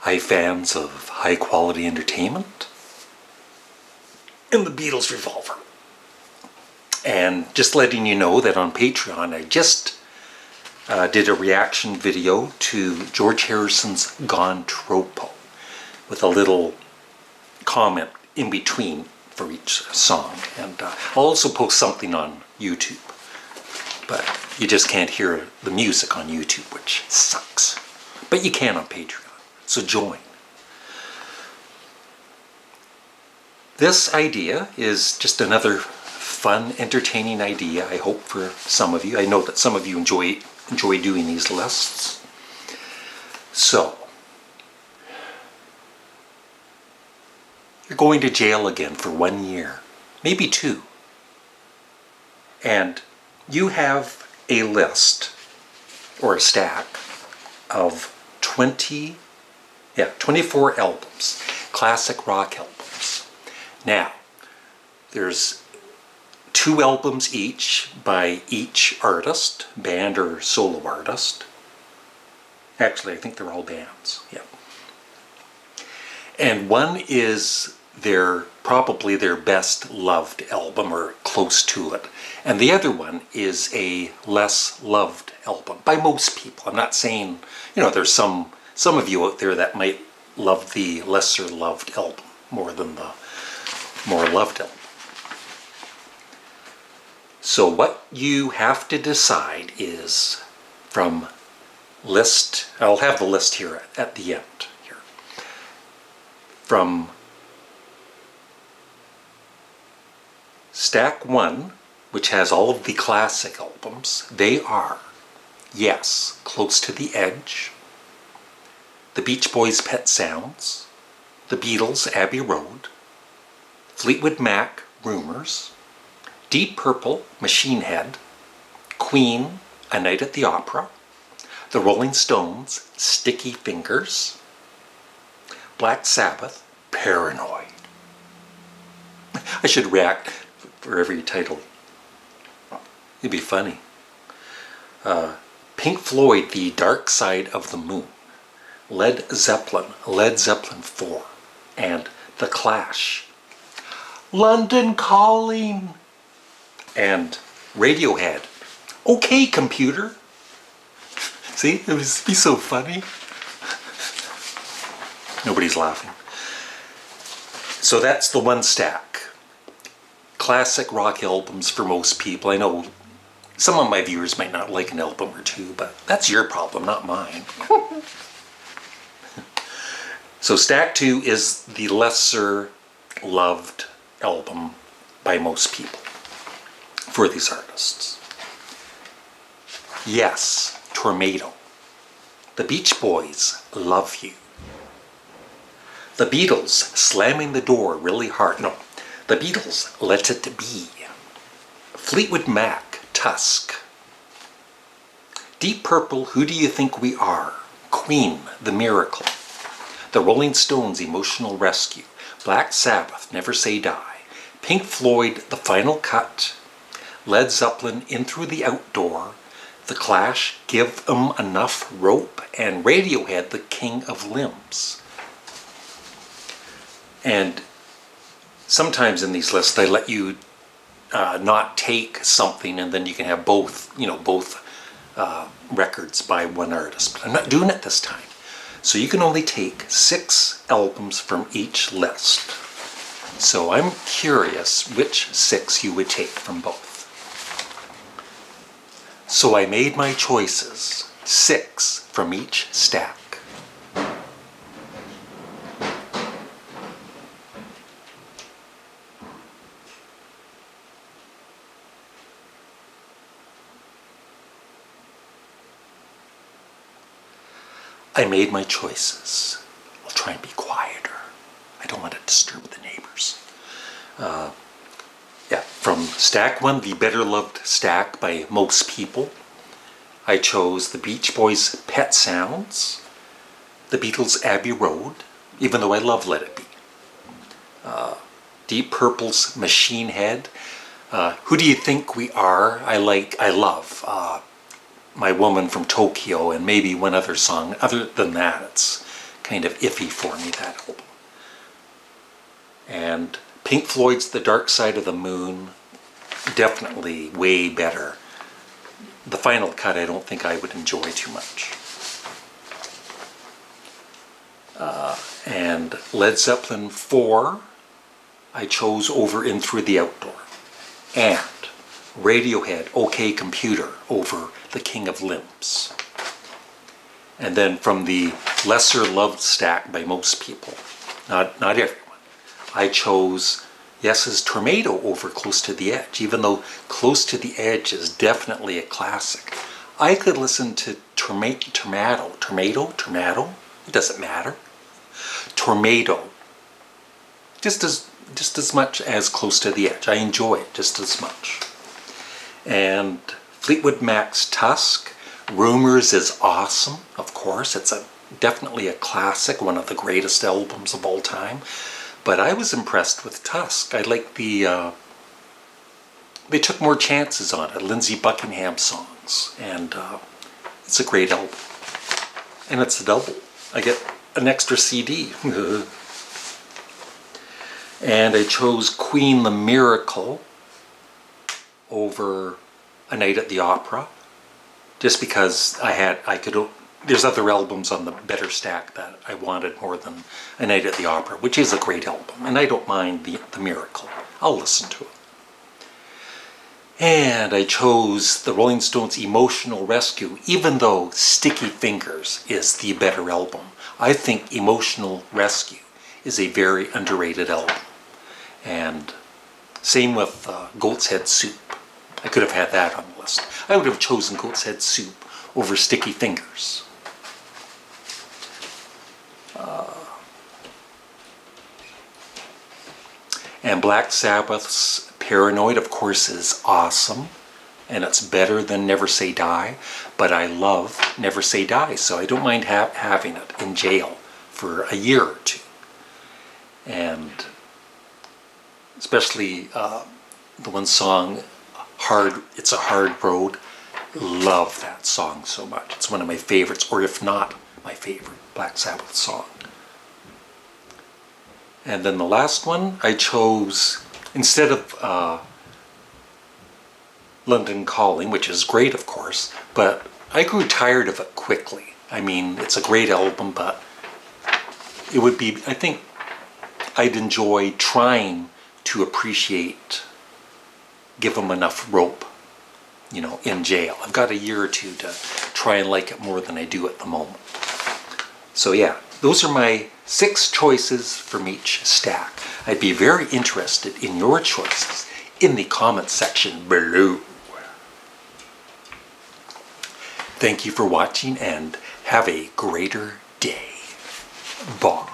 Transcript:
Hi fans of high quality entertainment and the Beatles Revolver. And just letting you know that on Patreon I just did a reaction video to George Harrison's Gone Tropo with a little comment in between for each song. And I'll also post something on YouTube. But you just can't hear the music on YouTube, which sucks. But you can on Patreon. So join. This idea is just another fun, entertaining idea, I hope, for some of you. I know that some of you enjoy doing these lists. So, you're going to jail again for 1 year, maybe 2. And you have a list, or a stack, of 24 albums, classic rock albums. Now, there's 2 albums each by each artist, band or solo artist. Actually, I think they're all bands, yeah. And one is probably their best loved album, or close to it. And the other one is a less loved album by most people. I'm not saying, there's some of you out there that might love the lesser loved album more than the more loved album. So what you have to decide is from list, I'll have the list here at the end here. From Stack 1, which has all of the classic albums, they are Yes, Close to the Edge, The Beach Boys' Pet Sounds, The Beatles' Abbey Road, Fleetwood Mac, Rumors, Deep Purple, Machine Head, Queen, A Night at the Opera, The Rolling Stones, Sticky Fingers, Black Sabbath, Paranoid. I should react for every title. It'd be funny. Pink Floyd, The Dark Side of the Moon, Led Zeppelin 4, and The Clash, London Calling, and Radiohead, Okay Computer. See, it would be so funny. Nobody's laughing. So that's the one stack. Classic rock albums for most people. I know some of my viewers might not like an album or two, but that's your problem, not mine. So stack 2 is the lesser loved album by most people for these artists. Yes, Tornado. The Beach Boys, Love You. The Beatles, Slamming the Door Really Hard. No, The Beatles, Let It Be. Fleetwood Mac, Tusk. Deep Purple, Who Do You Think We Are? Queen, The Miracle. The Rolling Stones, Emotional Rescue. Black Sabbath, Never Say Die. Pink Floyd, The Final Cut. Led Zeppelin, In Through the Outdoor. The Clash, Give 'Em Enough Rope. And Radiohead, The King of Limbs. And sometimes in these lists I let you not take something and then you can have both records by one artist. But I'm not doing it this time. So you can only take 6 albums from each list. So I'm curious which 6 you would take from both. So I made my choices, 6 from each stack. I made my choices. I'll try and be quieter. I don't want to disturb the neighbors. From stack 1, the better loved stack by most people, I chose the Beach Boys' Pet Sounds, the Beatles' Abbey Road, even though I love Let It Be, Deep Purple's Machine Head, Who Do You Think We Are? I love My Woman from Tokyo, and maybe one other song. Other than that, it's kind of iffy for me, that album. And Pink Floyd's The Dark Side of the Moon, definitely way better. The final cut I don't think I would enjoy too much. And Led Zeppelin 4 I chose over In Through the Outdoor. And Radiohead, OK Computer, over The King of Limbs. And then from the lesser loved stack by most people, not everyone, I chose Yes's Tornado over Close to the Edge. Even though Close to the Edge is definitely a classic, I could listen to Tornado, it doesn't matter, Tornado, just as much as Close to the Edge. I enjoy it just as much. And Fleetwood Mac's Tusk, Rumors is awesome, of course. It's definitely a classic, one of the greatest albums of all time. But I was impressed with Tusk. I like they took more chances on it, Lindsey Buckingham songs, and it's a great album. And it's a double. I get an extra CD. And I chose Queen the Miracle over A Night at the Opera, just because there's other albums on the better stack that I wanted more than A Night at the Opera, which is a great album, and I don't mind the Miracle. I'll listen to it. And I chose the Rolling Stones' Emotional Rescue, even though Sticky Fingers is the better album. I think Emotional Rescue is a very underrated album. And same with Goat's Head Soup. I could have had that on the list. I would have chosen Goat's Head Soup over Sticky Fingers. And Black Sabbath's Paranoid, of course, is awesome. And it's better than Never Say Die. But I love Never Say Die, so I don't mind having it in jail for a year or two. And especially the one song, It's a Hard Road. Love that song so much. It's one of my favorites, or if not my favorite Black Sabbath song. And then the last one, I chose, instead of London Calling, which is great, of course, but I grew tired of it quickly. I mean, it's a great album, but it would be, I think I'd enjoy trying to appreciate Give 'Em Enough Rope, in jail. I've got a year or two to try and like it more than I do at the moment. So yeah, those are my 6 choices from each stack. I'd be very interested in your choices in the comment section below. Thank you for watching and have a greater day. Bye.